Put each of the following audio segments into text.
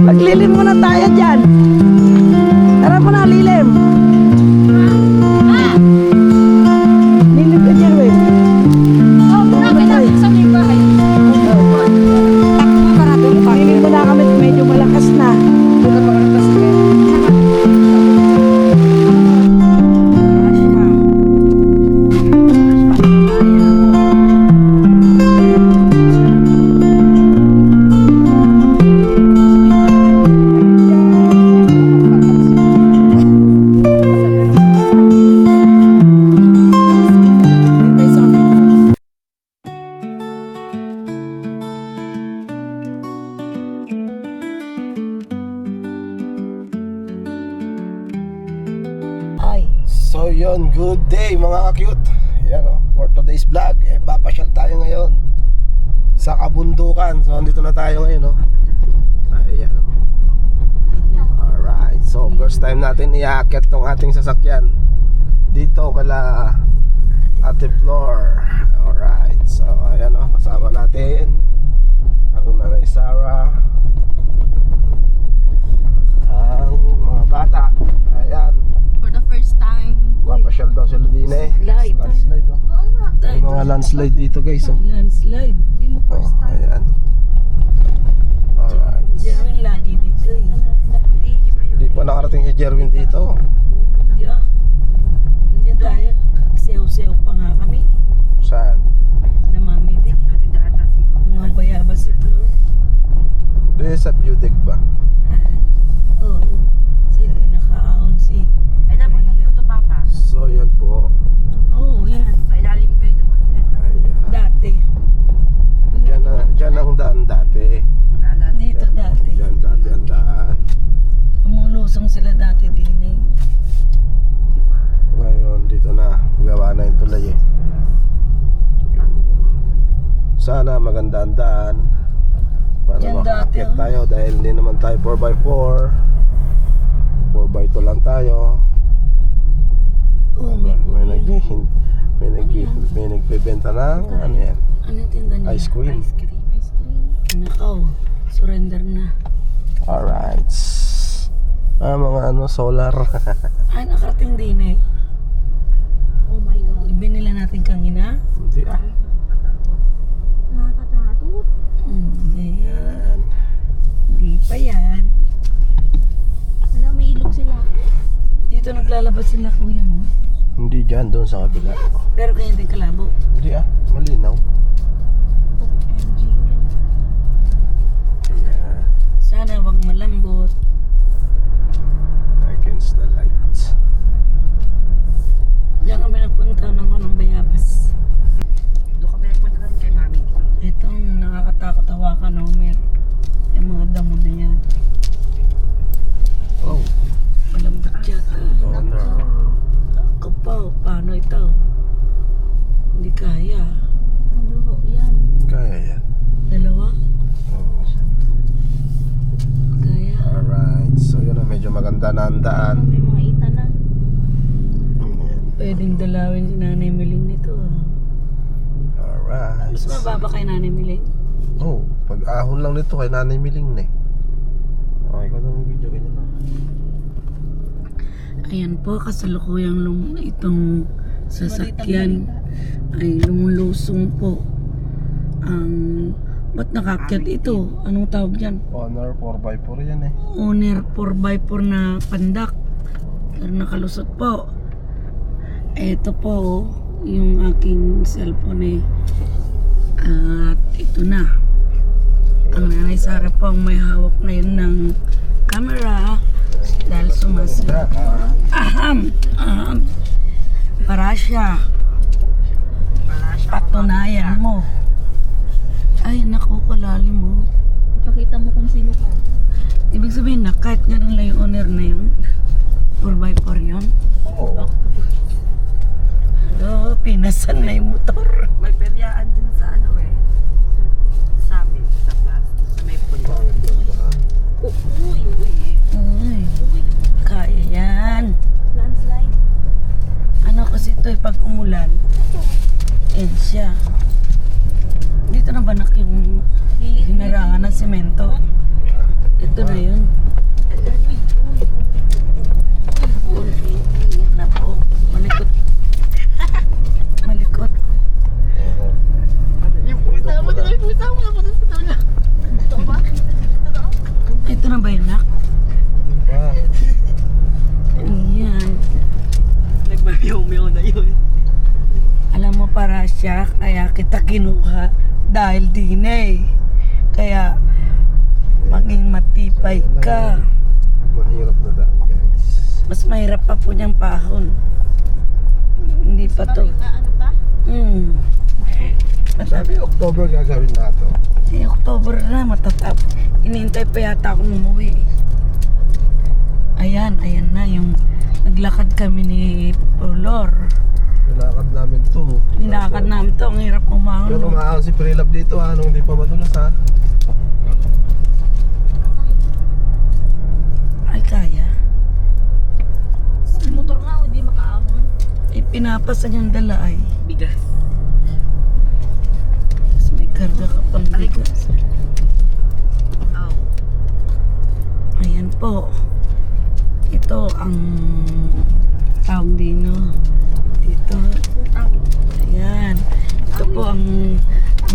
Maglilim muna tayo dyan. Tara po na, lilim. Lilim ka dyan, Win. Lilim mo na kami, medyo malakas na. So yun, good day mga ka-cute. Yan o, for today's vlog, papasyal tayo ngayon sa kabundukan. So andito na tayo ngayon o. Ayan o. Alright, so first time natin iaakit tong ating sasakyan dito kala Ate Flor. Alright, so ayan o, kasama natin ang Nanay Sarah, ang mga bata. Ayan, For the first time. papasyal daw sila din eh. Landslide oh. May mga landslide dito guys oh. Landslide. Oh, ayan. Alright. Jerwin lagi dito eh. Hindi pa nakarating si Jerwin dito. Yeah. Nandiyan tayo. Sew-sew pa nga kami. Saan? Na mami di. Mga bayabas si Flor. Doon sa view deck ba? Oo. Si pinakaon si. Ay, nabunan ko to, Papa. So yan po. Oo, yan. Sa ilalim kayo dumating. Ayan. Dati. Diyan ang daan dati. Dito dati. Diyan dati ang daan. Umulusong sila dati din eh. Ngayon dito na. Gawa na yung tulay eh. Sana maganda ang daan para Diyan dati, makakakit tayo dahil hindi naman tayo 4x4. 4x2 lang tayo. Oh May my God. may nagbebenta ng ano yan? Ano yung tinda niya? Ice cream. Ice cream. Nakaw. Surrender na. Alright. Mga ano solar. Ay, nakarating din eh. Oh my God. Ibinila natin kangina. Hindi ah. Nakakatakot. Hindi. Yan. Hindi pa yan. Wala, may ilog sila. Dito naglalabas sila kuya mo. Hindi dyan, doon sa kabila. Pero ganyan din kalabo. Hindi ah, malinaw. OMG. Yan. Sana wag malambot. Against the lights. Diyan kami nagpunta ng anong bayabas. Doon kami nagpunta kami kay Mami. Itong nakakatakot hawakan no, yung mga damo na yan. Oh, Malambot yata. honor. Ako pa, paano ito? Hindi kaya. Ano, yan. Kaya yan. Dalawa? Oh. Kaya. Alright, so yun na, medyo maganda na ang daan. May mga ita na. Yan. Pwedeng dalawin si Nanay Miling nito. Alright. Mas mababa kay Nanay Miling? Oh, pag ahon lang nito kay Nanay Miling na eh. Okay, ikaw ng video ganyan na. Ayan po, kasalukuyang itong sasakyan ay lumulusong po ang ba't nakakyat ito? Anong tawag dyan? Honor 4x4 yan eh. Owner 4x4 na pandak pero nakalusot po. Ito po yung aking cellphone eh. At ito na ang Nanay Sarah po ang may hawak na yun ng camera dahil sumasagot. Aham! Parasya. Patunayan mo. Ay, naku, kalalim mo. Ipakita mo kung sino ka. Ibig sabihin na kahit ganun lang yung owner na yun, 4x4 yun. Oo. Hello, pinasan na yung motor. May peryaan din sa ano eh. Sa amin, sa plaza. Sa may puno. Pangit lang ba? Uy, uy. Uy, kaya yan. Landslide. Ano kasi ito eh, pag umulan, siya. Dito na banak yung hinarangan ng semento. Ito na yun. Uy, yan na po. Malikot. Malikot. Ito na ba yun, nak? Pa. Ayan. Nagmabiyaw-miyaw na yun. Alam mo para siya, kaya kita kinuha dahil din eh. Kaya maging matipay ka. Mahirap na daan, guys. Mas mahirap pa po niyang pahon. Hindi pa to. Ano pa? Sabi, October gagawin na to. Eh, October na, matatap. Inintay pa yata akong umuwi. Ayan na yung naglakad kami ni Lor. Nilakad namin to. Nilakad namin to, ang hirap umahon. Pero umaahon si Prilab dito ha, nung hindi pa madulas ha. Ay, kaya. Motor nga, hindi makaahon. Eh, pinapasan yung dala ay. Bigas. Tapos may karga ka pang bigas. Oh. Ayan po. Ito ang tawag dino. Dito. Ayan. Ito po ang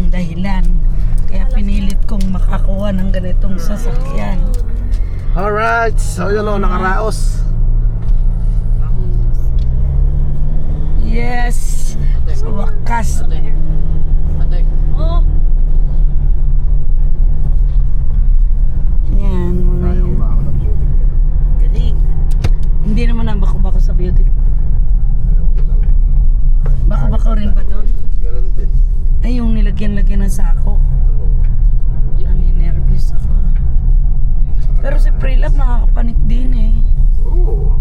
dahilan. Kaya pinilit kong makakuha ng ganitong sasakyan. Alright, so yun o, nakaraos. Yes! Sa wakas. Oh. Ayan, mga Ayaw yan. umaahon ng beauty. Galing. Hindi naman ang bako-bako sa beauty. Ayaw ko lang. Bako-bako rin ba doon? Ganun din. Ay, yung nilagyan-lagyan ng sako. So, Naninervous ako. Pero si Prilab nakakapanik din eh. oo.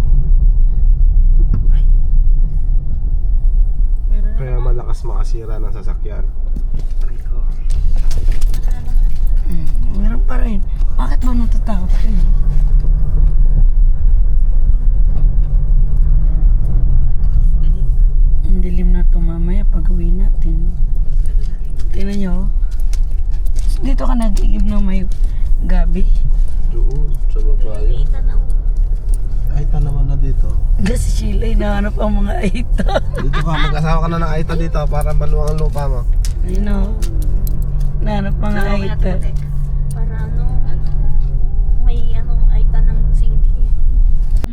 Ay. Meron Kaya malakas makasira ng sasakyan. ko. Meron pa rin. Bakit ba natatakot ka? Galing. Ang dilim na to mamaya pag uwi natin. Tingnan nyo. Dito ka nag-iib ng may gabi. Doon, sa baba yun. Kita na Aita naman na dito. Kasi si Sheila hinahanap ang mga aita. Dito ka, mag-asawa ka na ng Aita dito para maluwang ang lupa mo. Ayun o. Hinahanap mga aita. Para may aita ng singki.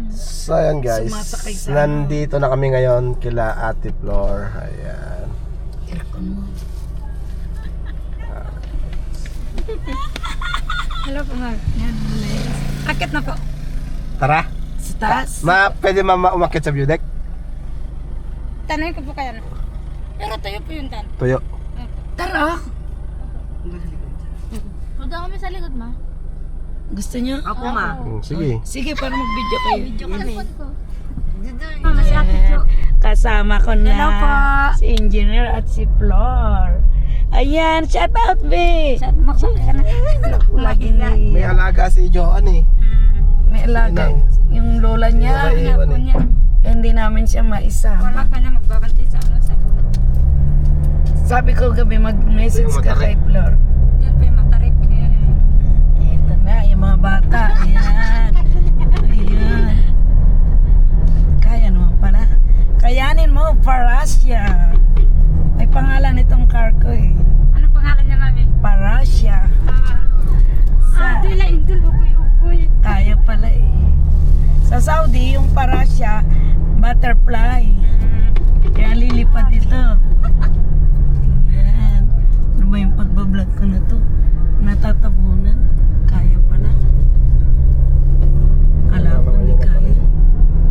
So ayan guys, Sumasakay sa nandito na kami ngayon kila Ate Flor. Ayan. Aircon mo. Hello po nga. Yan, bless. Akit na po. Tara, Sa taas. pwede umakit sa view deck? Tanungin ko po kayo. Pero tayo po yung tan. Tuyo. Tara. Huwag kami sa likod, ma. Gusto nyo? Ako, ma. Sige. Sige, para mag-video kayo. Video kami. Mama, si Ate Jo. Kasama ko na Hello po. si Engineer at si Flor. Ayan, shout out, be! Saan magsakay ka na? Lagi ni... May alaga si Joan eh. May alaga. Yung lola niya, May iwan eh. niya. hindi namin siya maisama. Wala ka na magbabanti sa sa Sabi ko gabi, mag-message Ito yung ka matarik. kay Flor. Yan po yung matarik. Ito na, yung mga bata. Ayan. Ayan. Kaya naman pala. Kayanin mo, Parasya. May pangalan itong car ko eh. Ano pangalan niya, mami? Parasya. Dila, indul, ukoy. Kaya pala eh. Sa Saudi, yung Parasya, butterfly. Kaya lilipad ito. Ayan. Ano ba yung pagbablog ko na to? Natatabunan. Kaya pala. Kala ko hindi kaya.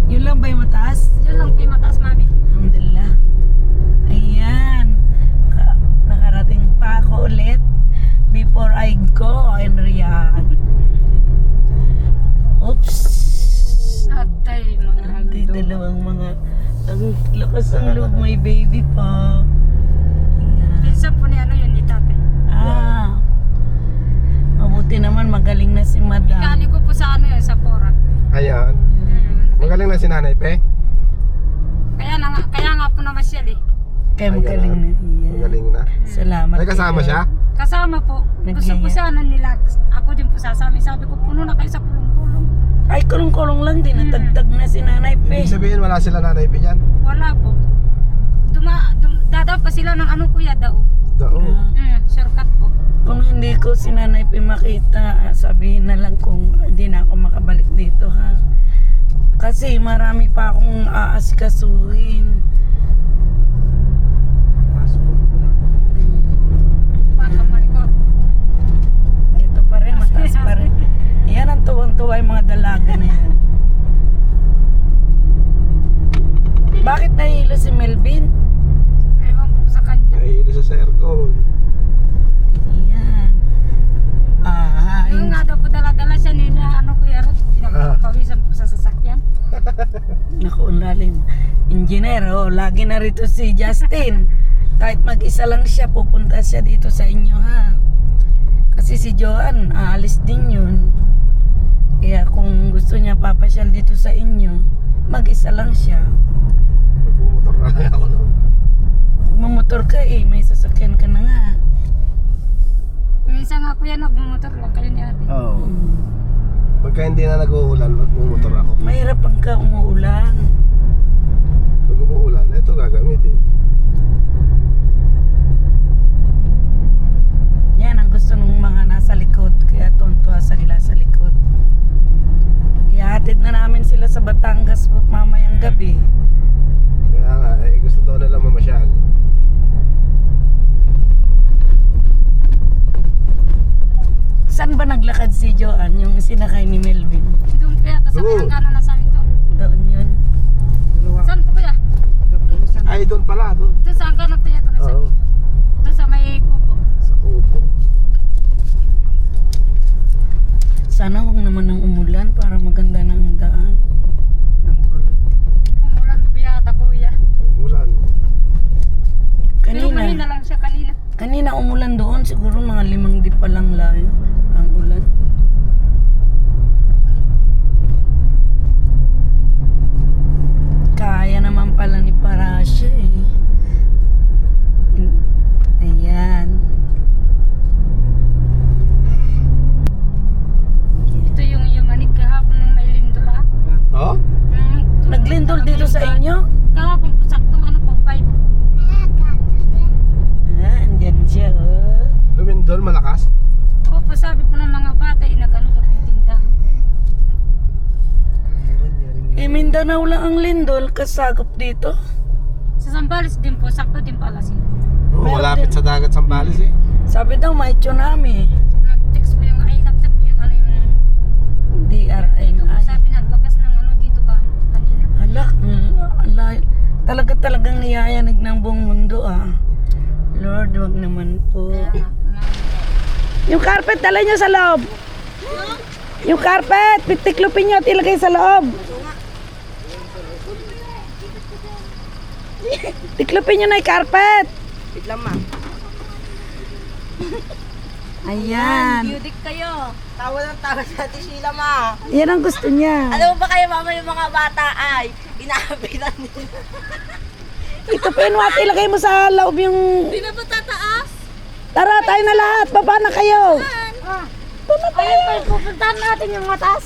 Yun lang ba yung mataas? Yun lang po yung mataas, mami. Alhamdulillah. Ayan. Nakarating pa ako ulit before I go in Riyadh. Oops. Atay, mga Hindi, dalawang mga ang lakas ang loob, may baby pa. Ayan. Pinsan po ni ano yun, ni tate. Mabuti naman magaling na si madam. Ikani ko po sa ano yun, sa Porak. Ayan. Magaling na si Nanay Pe. Kaya nga po namasyal eh. Kaya magaling na. Iya. Magaling na. Salamat. May kasama kayo. siya? Kasama po. Gusto po Nagliya. sana nila. Ako din po sasama. Sabi ko, puno na kayo sa kulong-kulong. Ay, kulong-kulong lang din. Natagtag na si Nanay Pe. Ibig sabihin wala sila nanay pa dyan? Wala po. Dadaw pa sila ng ano kuya daw. Oo. Shortcut po. Kung hindi ko si Nanay Pe makita, sabihin na lang kung hindi na ako makabalik dito ha. Kasi marami pa akong aasikasuhin. Baka malikot. Ito pa rin, mataas pa rin. Yan ang tuwang-tuwa yung mga dalaga na yan. Bakit nahihilo si Melvin? Ewan po sa kanya. Nahihilo sa aircon. Yan. Yung nga daw po dala-dala siya ni na ano kuya Rod. Pinagpapawisan po sa sasakyan. Naku, ang lalim. Engineer, oh, lagi na rito si Justin. Kahit mag-isa lang siya, pupunta siya dito sa inyo ha. Kasi si Joan, aalis din yun. Kaya kung gusto niya papasyal dito sa inyo, mag-isa lang siya. Nagmumotor na lang ako noon. Mamotor ka eh, may sasakyan ka na nga. Minsan nga kuya nagmumotor lang kayo ni ate. Oo. Pagka hindi na nag-uulan, magmumotor ako. Mahirap pagka umuulan. Pag umuulan, ito gagamitin. Yan ang gusto ng mga nasa likod. Kaya tontuwa sila sa likod. Ihatid na namin sila sa Batangas mamayang gabi. Kaya nga, gusto daw nila mamasyal. Saan ba naglakad si Joan, yung sinakay ni Melvin? Doon kaya sa Doon. pinangganan na sa amin to. Doon yun. Saan po kuya? Ay, doon pala, doon. Doon sa hangganan kuya to na sa Oo. Doon sa may kubo. Sa kubo. Sana huwag naman ng umulan para maganda na ang daan. Umulan po yata kuya. Umulan. Pero Kanina, mahina lang siya kanina. kanina umulan doon, siguro mga 5 di pa lang layo ang ulan. Kaya naman pala ni Parasya eh. Ayan. Ito yung manig kahapon ng may lindol ah. Oh? Naglindol dito sa inyo? Kahapon po saktong ano po 5. Ah, andyan siya oh. Lumindol, malakas. Opo sabi po ng mga bata inagano daw yung tindahan. Eh, Mindanao lang ang lindol, kasagop dito. Sa Zambales din po, sakto din pala sila. Oo, Meron malapit din. sa dagat Zambales eh. Sabi daw may tsunami. Nag-text po yung, nag-chat po yung ano yung dito po DRMI. sabi na lakas ng ano dito ka kanina. Hala, talagang niyayanig ng buong mundo ah. Lord, wag naman po. Yung carpet, dala nyo sa loob. Yung carpet, pitiklupin nyo at ilagay sa loob. Tiklupin nyo na yung carpet. Wait lang, ma. Ayan. Beautic kayo. Tawa ng tawa sa Ate Sheila, ma. Yan ang gusto niya. Alam mo ba kayo, mama, yung mga bata ay inaabitan nila. Ito pinwat, ilagay mo sa loob yung... Di na ba tataas? Tara, tayo na lahat. Baba na kayo. Doon na tayo. Pupuntahan natin yung matas.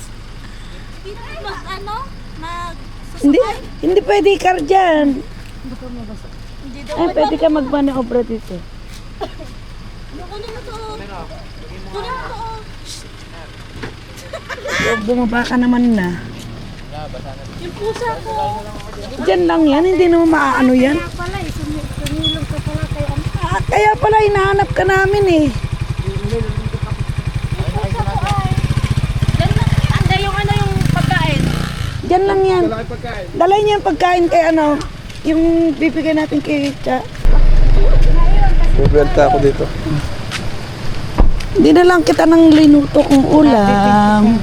Di na mag, ano? Mag... Hindi pwede ikar dyan. Hindi daw. Ay, pwede ka magmaniobra dito. Kunin mo to. Kunin mo to. Huwag bumaba ka naman na. Yung pusa ko. Diyan lang yan, hindi naman maaano yan. Pala eh, sumilong ka pala kay ano. Kaya pala hinahanap ka namin eh. Anda yung ano yung pagkain. Diyan lang yan. Wala kang pagkain. Dalay niyo yung pagkain kay ano, yung bibigay natin kay Cha. Bibenta ako dito. Hindi na lang kita ng linuto kong ulam.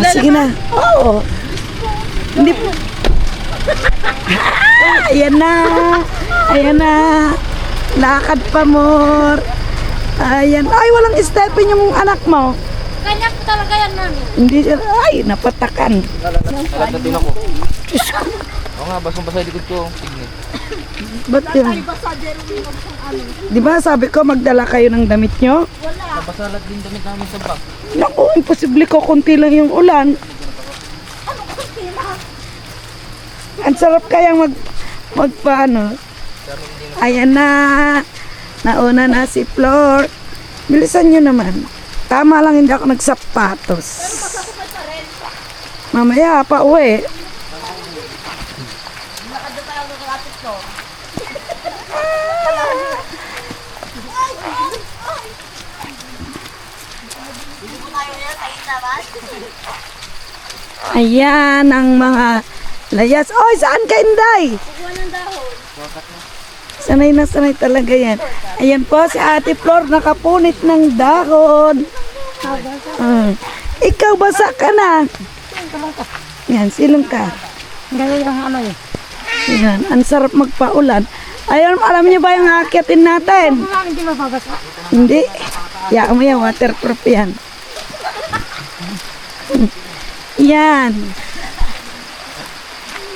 Sige na. Oo. Hindi po. Ayan na. Ayan na. Lakad pa more. Ayan. Ay, walang stepin yung anak mo. Kanya po talaga yan mami. Hindi siya. Ay, napatakan. Alat na din ako. Oo nga, basang basa likod ko. Tignan. Ba't yun? Di ba sabi ko magdala kayo ng damit nyo? Nabasalat din damit namin sa bag. Naku, imposible ko. Kunti lang yung ulan. Ang sarap kayang magpaano. Ayan na. Nauna na si Flor. Bilisan nyo naman. Tama lang hindi ako nagsapatos. Mamaya pa uwi. Ayan ang mga layas. Oy, saan ka, Inday? Sanay na sanay talaga yan. Ayan po si Ate Flor, nakapunit ng dahon. Ikaw, basa ka na. Yan, silong ka. Gaya yung ano eh. Yan, ang sarap magpaulan. Ayun, alam niyo ba yung aakyatin natin? Hindi mababasa. Hindi. Yan mo yan, waterproof yan. Yan.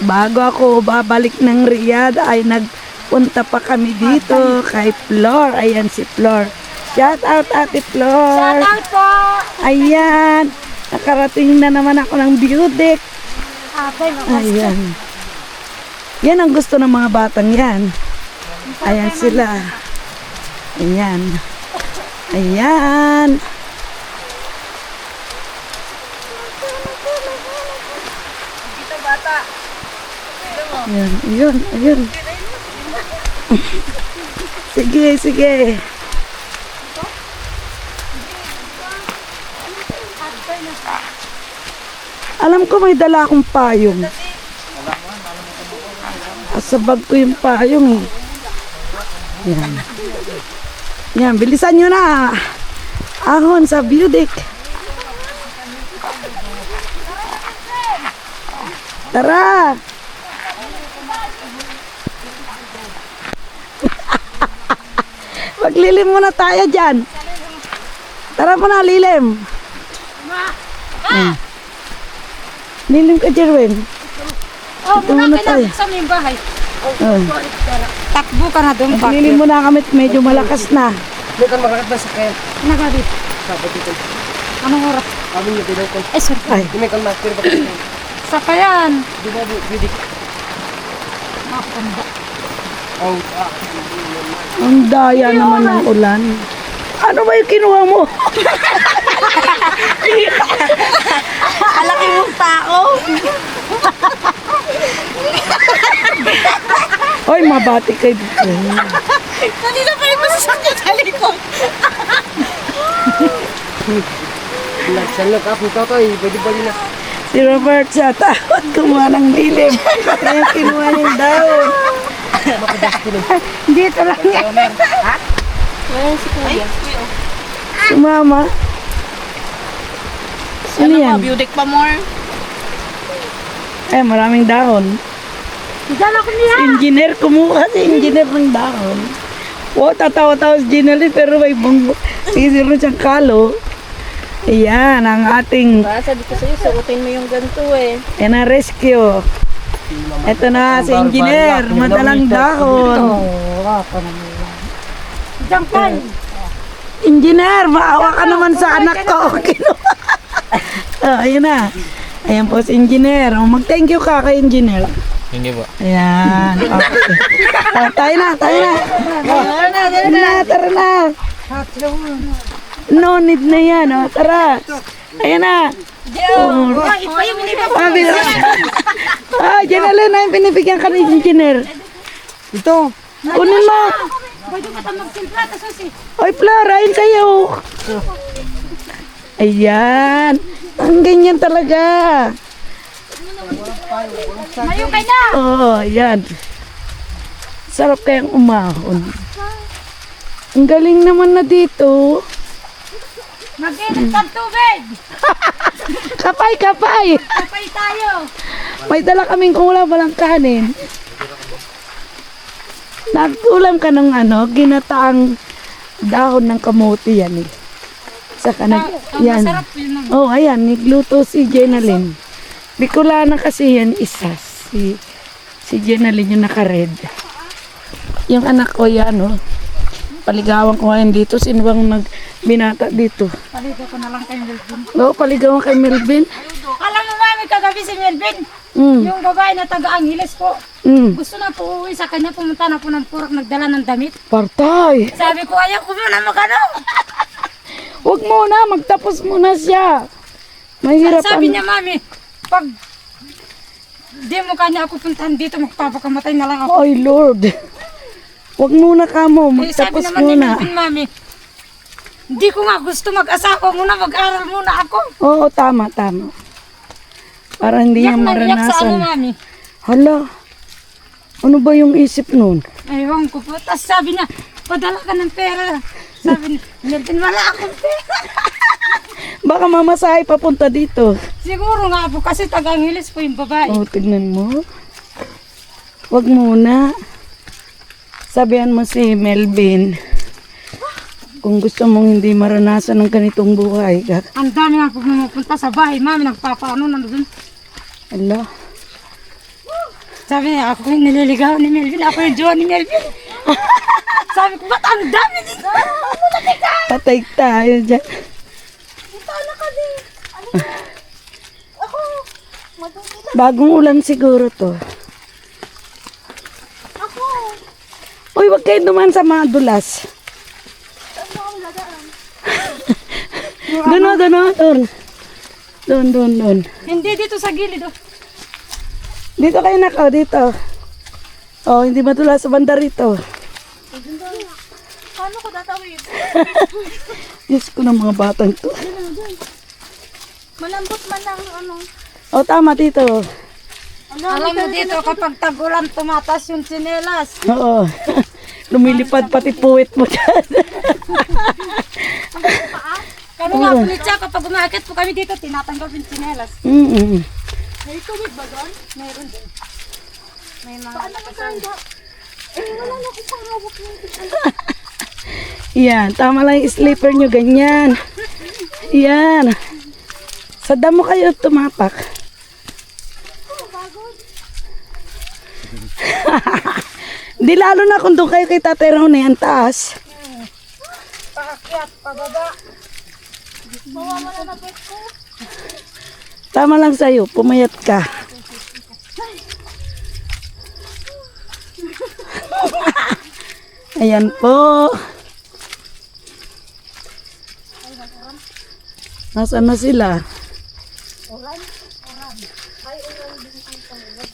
Bago ako babalik ng Riyadh ay nagpunta pa kami dito kay Flor. Ayan si Flor. Shout out Ate Flor. Shout out po! Ayan. Nakarating na naman ako ng beauty. Ate, Ayan. Yan ang gusto ng mga batang yan. Ayan sila. Ayan. Ayan. Ayan, ayun, ayun. Sige, sige. Alam ko may dala akong payong. Sa bag ko yung payong eh. Yan. Yan, bilisan nyo na. Ahon sa Beaudic. Tara. Maglilim muna tayo dyan. Tara mo na, lilim. Lilim ka, Jerwin. Oh, Ito muna muna ka tayo. na sa may bahay. Oh. Takbo ka na doon. Maglilim muna kami, medyo malakas na. Hindi ka makakat na sa kaya. Nagabi. Sabat dito. Anong oras? Kami niyo pinay ko. Ay, sorry. Ay, Hindi ka na. Pero bakit ito? Sa kayan. Di ba, Beauty? Oh, ang daya naman ng ulan. Ano ba yung kinuha mo? Alaki mong tao. Hoy, mabati kayo dito. Kanina pa yung masasakit sa likod. nagsalok ako tatay. Pwede ba yun na? Si Robert siya, takot kumuha ng lilim. Kaya kinuha yung daon. Dito lang yan. Si Mama. Sino yan? Beautic pa more. Eh, maraming dahon. Diyan ako niya. Si engineer, kumuha si engineer ng dahon. Wow, tatawa-tawa si engineer pero may bang sisiro siyang kalo. Ayan, ang ating Sabi ko sa'yo, suotin mo yung ganito eh. yan ang rescue. Ito na si engineer, madalang dahon. Diyan ka. Engineer, maawa ka naman sa anak ko. Kinuha. Ayun na. Ayan po si engineer. Mag-thank you ka kay engineer. Hindi ba? Ayan. Okay. Tayo na, tayo na. Tara na. No need na yan. Oh. Tara. Ayan na. Ipa yung Sabi ko. Diyan na lang na yung pinibigyan ka ng engineer. Ito. Kunin mo. Pwede ka ta magsimpla. Tasusi. Oy, Flora, ayun kayo. Ayan. Ang ganyan talaga. Mayo kay na. Oo, ayan. Sarap kayang umahon. Ang galing naman na dito. Mag-init ng tubig. Kapay, kapay. Kapay tayo. May dala kaming kung walang kanin. Nag-ulam ka ng ginataang dahon ng kamote yan eh. Saka yan. Masarap yun. Oh, ayan, nagluto si Jenalyn. Bicolana kasi yan isa. Si Jenalyn yung naka-red. Yung anak ko yan, oh. Paligawan ko ngayon dito. Sino bang nagbinata dito? Paligo ko na lang kay Melvin. Oo, paligawan kay Melvin. Alam mo mami, kagabi si Melvin, Mm. yung babae na taga-Angeles po, Mm. gusto na po uwi sa kanya, pumunta na po ng Purak, nagdala ng damit. Partay. Sabi ko, ayaw ko muna magano. Huwag muna, magtapos muna siya. Mahirap Sabi ang- niya, mami, pag di mo kanya ako puntahan dito, magpapakamatay na lang ako. Ay, Lord. Huwag muna ka mo, Eh, sabi magtapos naman ni muna. Melvin, mami, hindi ko nga gusto mag-asawa muna, mag-aral muna ako. Oo, tama, tama. Para hindi niya Iyak na iyak sa ano, maranasan. mami. Hala, ano ba yung isip nun? Ewan ko po. Tapos sabi niya, padala ka ng pera. Sabi niya, Melvin, wala akong pera. Baka mamasahe papunta dito. Siguro nga po, kasi taga-Angeles po yung babae. Oh, tignan mo. Huwag muna. Sabihan mo si Melvin, kung gusto mong hindi maranasan ng ganitong buhay. Ang dami nga po pumupunta sa bahay, mami, nagpapaano na doon. Ala, Sabi niya, ako yung nililigaw ni Melvin, ako yung jowa ni Melvin. Sabi ko, ba't ang dami dito? patay tayo dyan. Bagong ulan siguro to. Uy, wag kayo duman sa mga dulas. Doon. Doon. Hindi dito sa gilid. Oh. Dito kayo nakaw, dito. Oh, hindi madulas sa banda rito. Paano ko tatawid? Diyos ko ng mga batang to. Malambot man lang ano. Oh, tama dito. Alam mo dito, kapag tag-ulan, tumatas yung tsinelas. Oo. Lumilipad pati puwit mo dyan. Kano nga po niya, kapag umakit po kami dito, tinatanggal yung tsinelas. Mm-mm. May tubig ba doon? Meron din. May mga Paano ko kaya? Wala na akong panghawak ng Yan, tama lang yung sleeper nyo, ganyan. Yan. Sa damo kayo tumapak. Di lalo na kung doon kayo kay Tatay Ronnie, ang taas. paakyat, pababa. Mawawala na bet ko. Tama lang sa'yo, pumayat ka. Ayan po. Nasaan na sila?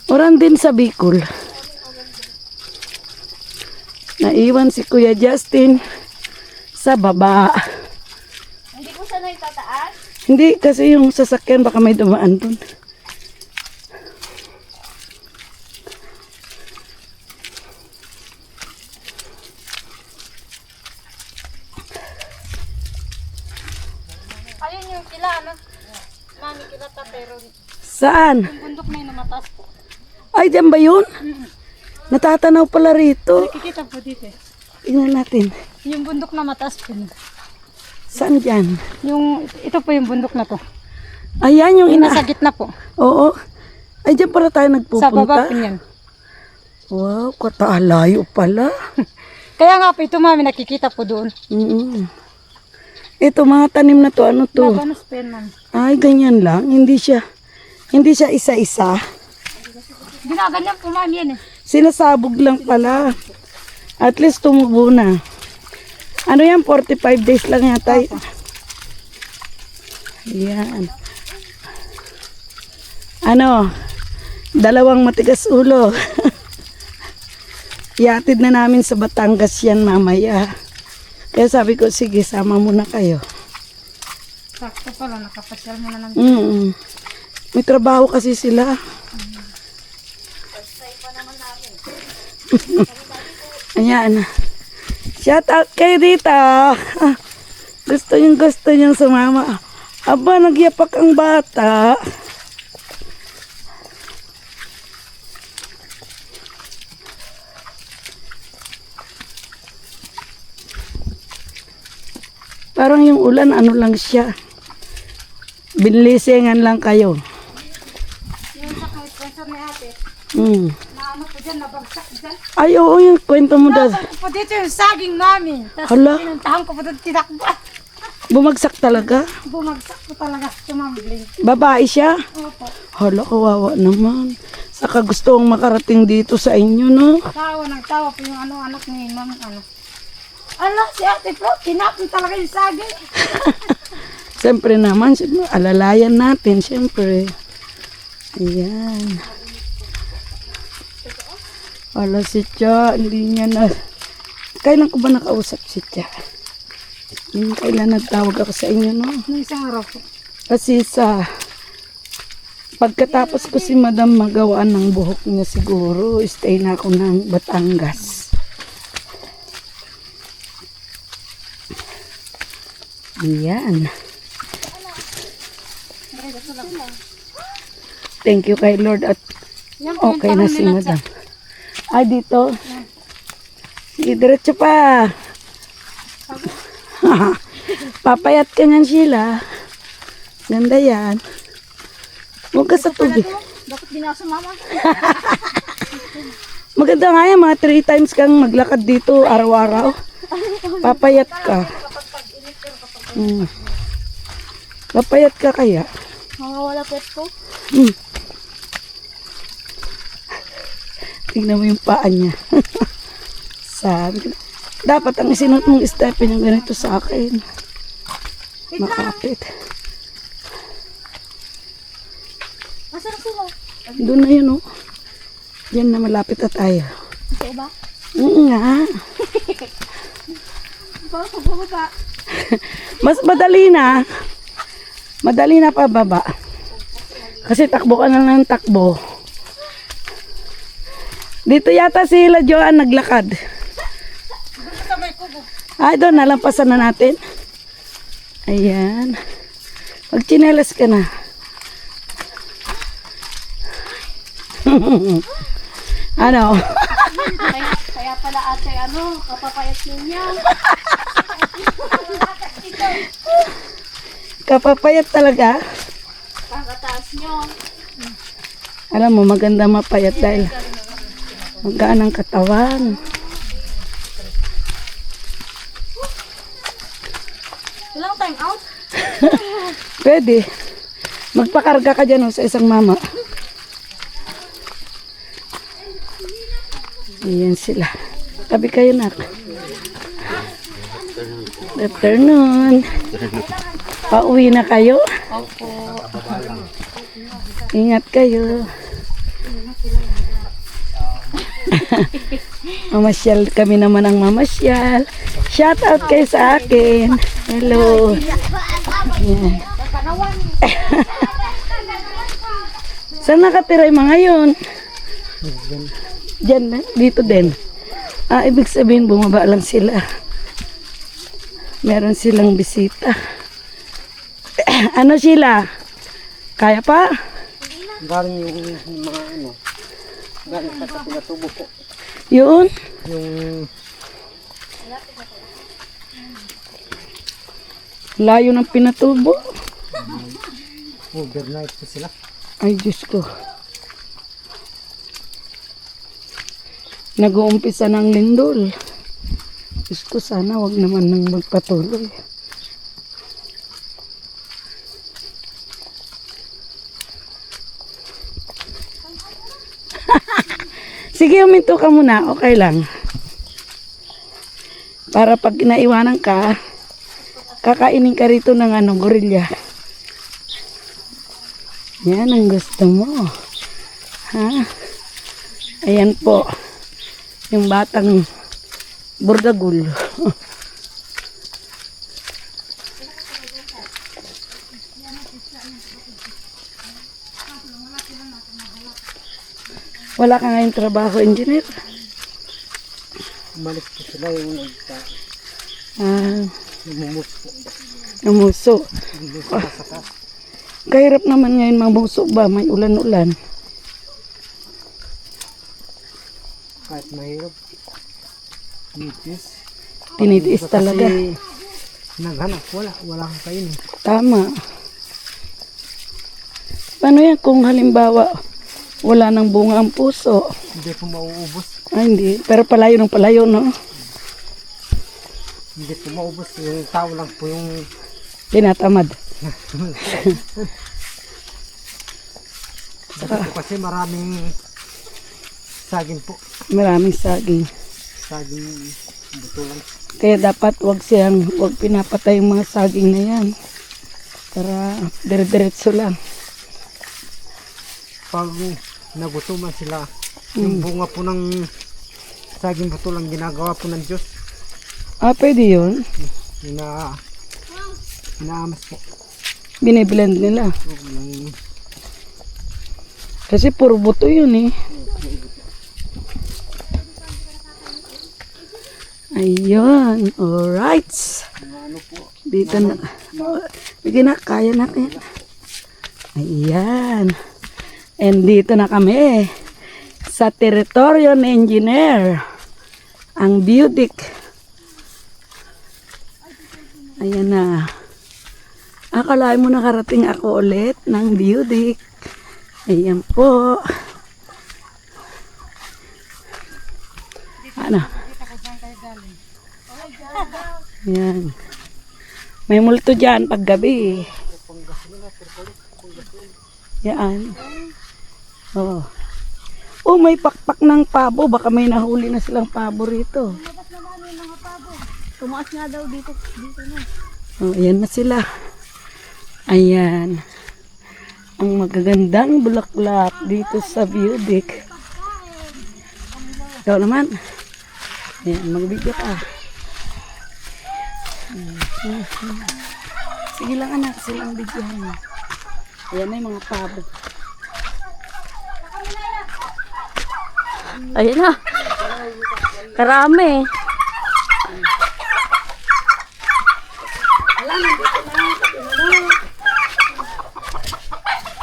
Oran din sa Bicol. Naiwan si Kuya Justin sa baba. Hindi ko sana itataas. Hindi, kasi yung sasakyan baka may dumaan dun. Ayun yung kila, ano? Mami, kila tatero. Saan? Yung bundok na yun, namatas po. Ay, dyan ba yun? Natatanaw pala rito. Nakikita po dito eh. Tingnan natin. Yung bundok na mataas po. Saan dyan? Ito po yung bundok na to. Ayan yung Yung ina... nasa gitna po. Oo. Ay, dyan pala tayo Sa baba nagpupunta. po yan. Wow, katalayo pala. Kaya nga po ito mami, nakikita po doon. Ito, mga tanim na to, ano to? Labanos pen ma'am. Ay, ganyan lang. Hindi siya isa-isa. Ginaganyan po mami yan eh. Sinasabog lang pala. At least tumubo na. Ano yan? 45 days lang yata. Yan. Ano? 2 matigas ulo. Iatid na namin sa Batangas yan mamaya. Kaya sabi ko, sige, sama muna kayo. Sakto pala, nakapasyal mo na namin. May trabaho kasi sila. Ayan. Shout out kayo dito. Gusto niyong sumama. Aba, nagyapak ang bata. Parang yung ulan, ano lang siya. Binlisingan lang kayo. Yung sa sponsor ni ate, Na ano po dyan, nabagsak dyan. Ay, oo, yung kwento mo daw. Nasaan ko po dito yung saging namin. Tapos Hala. pinuntahan ko po doon, tinakbo. Bumagsak talaga. Bumagsak po talaga, tumambling. Babae siya. Opo. Hala, kawawa naman. Saka gusto kong makarating dito sa inyo, no? Tawa ng tawa po yung anak ni ma'am, Ala, si Ate Flo, kinapin talaga yung saging. Siyempre naman, alalayan natin, siyempre. Ayan. Hala, si Tia, hindi niya na... Kailan ko ba nakausap si Tia? Kailan nagtawag ako sa inyo, no? Nung isang araw po. Kasi sa... Pagkatapos ko si Madam magawaan ng buhok niya siguro, stay na ako ng Batangas. Ayan. Thank you kay Lord at Yan po yung okay na tanong si nila, Madam. Ay, dito. Sige, diretso pa. Papayat ka niyan, Sheila. Ganda yan. Huwag ka sa tubig. Bakit di na sumama? Maganda nga yan, mga 3 times kang maglakad dito araw-araw. Papayat ka. Papayat ka kaya? Mawawala pet ko. Tingnan mo yung paa niya. Sabi ko, dapat ang isinot mong stepin yung ganito sa akin. Makapit. Asan sila? Doon na yun, oh. Diyan na malapit na tayo. Ito ba? Nga. Parang pagbababa. Mas madali na. Madali na pababa. Kasi takbo ka na ng takbo. Dito yata si La Joan naglakad. Ay, doon nalampasan na natin. Ayan. Magchinelas ka na. Ano? Kaya pala ate, kapapayat niya. Kapapayat talaga. Kakataas nyo. Alam mo, maganda mapayat dahil magaan ang katawan. Ilang time out? Pwede. Magpakarga ka dyan, oh, sa isang mama. Ayan sila. Tabi kayo, nak. Good afternoon. Pauwi na kayo? Opo. Ingat kayo. Mamasyal kami naman ang mamasyal. Shout out kayo sa akin. Hello. Ayan. Saan nakatira yung mga yun? Diyan na, dito din. Ibig sabihin bumaba lang sila. Meron silang bisita. Ano sila? Kaya pa? Galing yung mga galing pa sa pinatubo po. Yun? Yung Layo ng pinatubo. overnight po sila. Ay, Diyos ko. Nag-uumpisa ng lindol. Diyos ko, sana wag naman nang magpatuloy. Sige, uminto ka muna. Okay lang. Para pag naiwanan ka, kakainin ka rito ng gorilla. Yan ang gusto mo. Ha? Ayan po. Yung batang burdagul. Wala ka ngayong trabaho, engineer? Umalis po sila yung nagmumus po. Namuso. Kahirap naman ngayon mamuso ba? May ulan-ulan. Kahit mahirap. Nipis. Tinitiis talaga. Kasi naghanap. Wala kang kain. Tama. Paano yan kung halimbawa Wala nang bunga ang puso. Hindi po mauubos. Ay, hindi. Pero palayo ng palayo, no? Hindi po maubos. Yung tao lang po yung Tinatamad. dito po kasi maraming saging po. Maraming saging. Saging buto lang. Kaya dapat wag pinapatay yung mga saging na yan. Para dire-diretso lang. Pag nagutuman sila, yung bunga po ng saging buto lang ginagawa po ng Diyos. Ah, pwede yun. Inaamas po. Biniblend nila. Yung Kasi puro buto yun eh. Ayun. Alright. Dito na. Sige na. Kaya natin. Ayan. And dito na kami. Sa teritoryo ng engineer. Ang Budik. Ayan na. Akalain mo nakarating ako ulit ng Budik. Ayan po. Ano? Ayan. May multo dyan pag gabi. Yan. Oh. Oh, may pakpak ng pabo. Baka may nahuli na silang pabo rito. Tumaas nga daw dito na. Oh, ayan na sila. Ayan. Ang magagandang bulaklak dito sa Budik. Ikaw naman. Ayan, magbigyo ka. Sige lang anak, silang bigyan mo. Ayan na yung mga pabo. Ayun na. Karami. Alam, nandito na.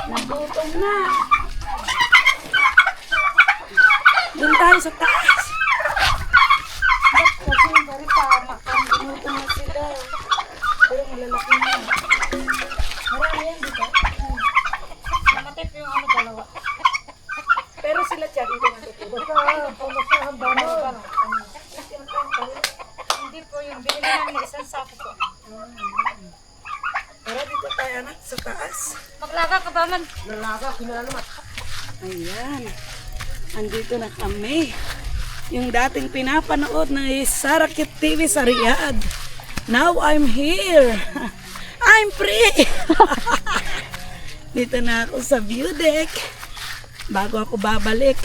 Nagutom na. Doon tayo sa taas. Kasi bari pa, makambinutom na sila. Pero malalaki na. Marami yan dito. Namatip yung ano dalawa. Pero sila dyan, hindi na Hindi po yung binili namin ng isang sako po. Pero dito tayo anak, sa taas. Maglaga ka ba man? Ayan. Andito na kami. Yung dating pinapanood ng Sarakit TV sa Riyadh. Now I'm here. I'm free. Dito na ako sa Budik. Bago ako babalik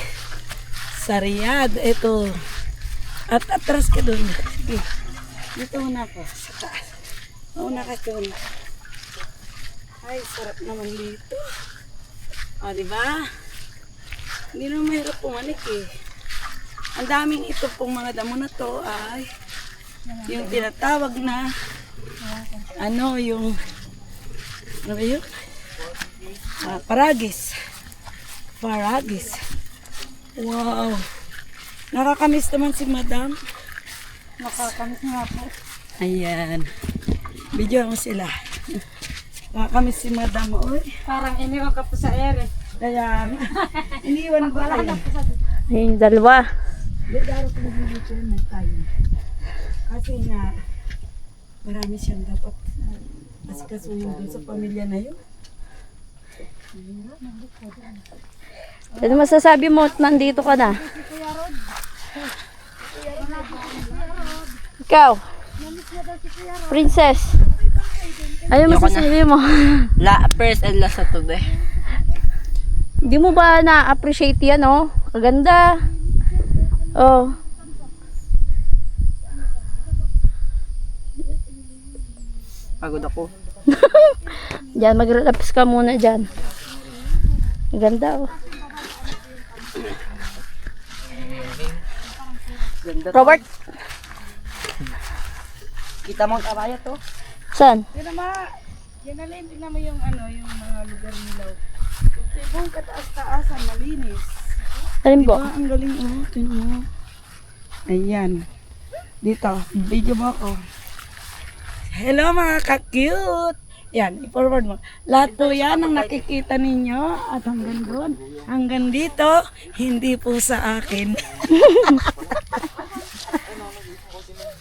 sa Riyadh. Ito. At atras ka doon. Sige. Dito muna ako sa taas. Mauna ka doon. Ay, sarap naman dito. O, diba? Hindi naman mahirap pumanik eh. Ang daming ito pong mga damo na to ay yung tinatawag na yung ano ba yun? Paragis. Paragis. Wow. Nakakamiss naman si madam. Nakakamiss nga po. Ayan. Video mo sila. Nakakamiss si madam. Oy. Parang iniwan ka po sa ere. Kaya, iniwan ko kayo. Ayun, dalawa. Hindi, daro ko mag-video na tayo. Kasi nga, marami siyang dapat asikasuhin dun sa pamilya na yun. Ano masasabi mo? Nandito ka na. Ikaw. Princess. Ano masasabi mo? First and last na to be. Hindi mo ba na-appreciate yan, oh? Kaganda. Oh. Pagod ako. Diyan, mag-relax ka muna dyan. Ganda, oh. Robert, Kita mo ang kabaya to? saan? Yan naman, tingnan mo yung yung mga lugar nila. Ito yung kataas-taasan, malinis. Alin po? Diba? Ang galing, tingnan mo. Ayan. Dito, video mo ako. Hello mga ka-cute! Yan, i-forward mo. Lahat po yan ang nakikita ninyo at hanggang doon, hanggang dito, hindi po sa akin.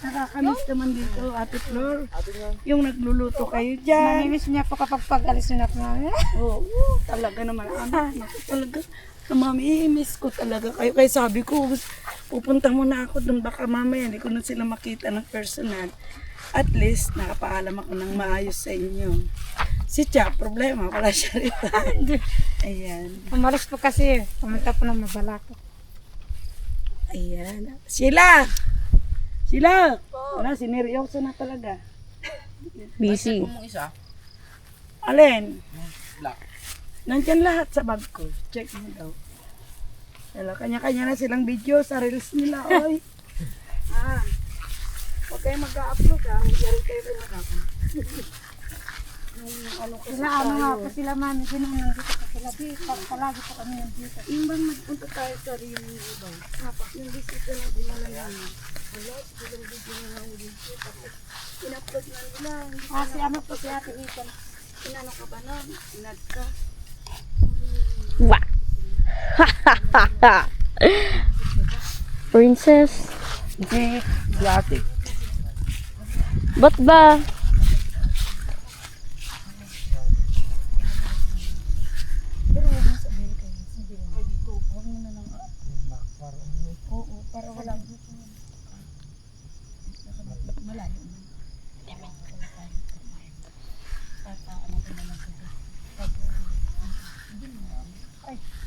Nakakamiss naman dito, Ate Flor. Yung nagluluto kayo dyan. Namimiss niya po kapag pag-alis niyo na po namin. Oo, talaga naman. Naku, talaga. Namamimiss ko talaga kayo. Kaya sabi ko, pupunta muna ako doon. Baka mamaya hindi ko na sila makita ng personal. At least, nakapaalam ako ng maayos sa inyo. Si Cha, problema. Wala siya rito. Ayan. Umalis po kasi. Pumunta po ng Mabalako. Ayan. Sheila! Sheila! Wala, sineryoso na talaga. Busy. Alin? Nandyan lahat sa bag ko. Check mo daw. Dala, kanya-kanya na silang video sa reels nila, oy. Huwag kayo mag-upload, ha. Yari kayo rin mag-upload. Sila ano nga po sila mami. Sino nandito po sila. Palagi po kami nandito. Yung bang nagpunta tayo sa Rio ng iba? Yung bisita na dinala namin. Wala, silang video na lang video. Tapos, in-upload na nila. Kasi ano po si Ate Ethan. Inano ka ba nun? Inad ka? Wah. Princess. Hindi, dati. Ba't ba?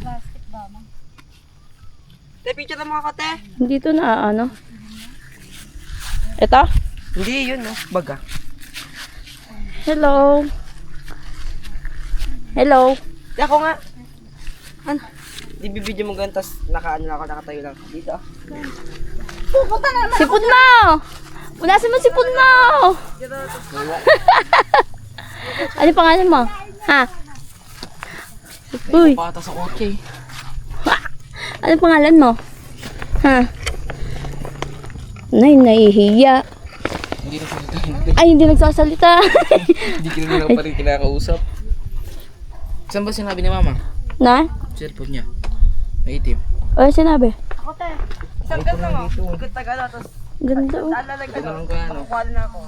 Plastic ba mo? Dito na ano? Ito? Hindi, yun, no? Baga. Hello. Hello. Ako nga. Di bibidyo mo ganun, tapos nakatayo lang. Dito. Sipon mo! Punasan mo sipon mo! Ano pangalan mo? Ha? Uy. Bata sa kotse. Ano pangalan mo? Ha? Nay, nahihiya. Hindi na salita. Ay, hindi nagsasalita. Hindi ka pa rin kinakausap. Saan ba sinabi ni mama? Na? Cellphone niya. May itim. Ano sinabi? Isang ganda mo. Ikot tagala, tapos Ganda oh. tanong ko yan. Makukuha na ako.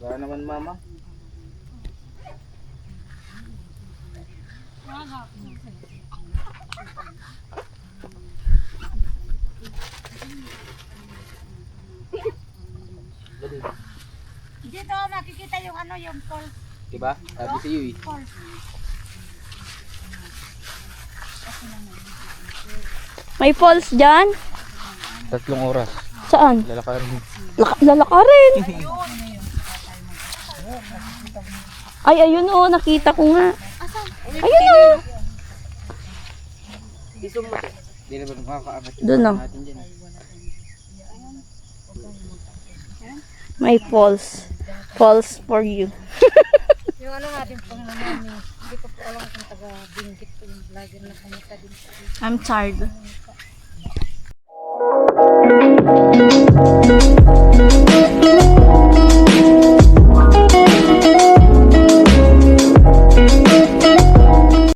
Wala naman mama. Dito makikita yung ano yung pulse. Diba? Sabi sa iyo eh. May falls dyan? 3 oras. Saan? Lalakarin. Lalakarin. Ay, ayun oh, nakita ko nga. Ayun oh. Hindi na ba makakaangat Doon oh. natin dyan? May falls. Falls for you. Yung ano natin pong naman hindi ko po alam kung taga-binggit po yung vlogger na pumunta din sa I'm tired.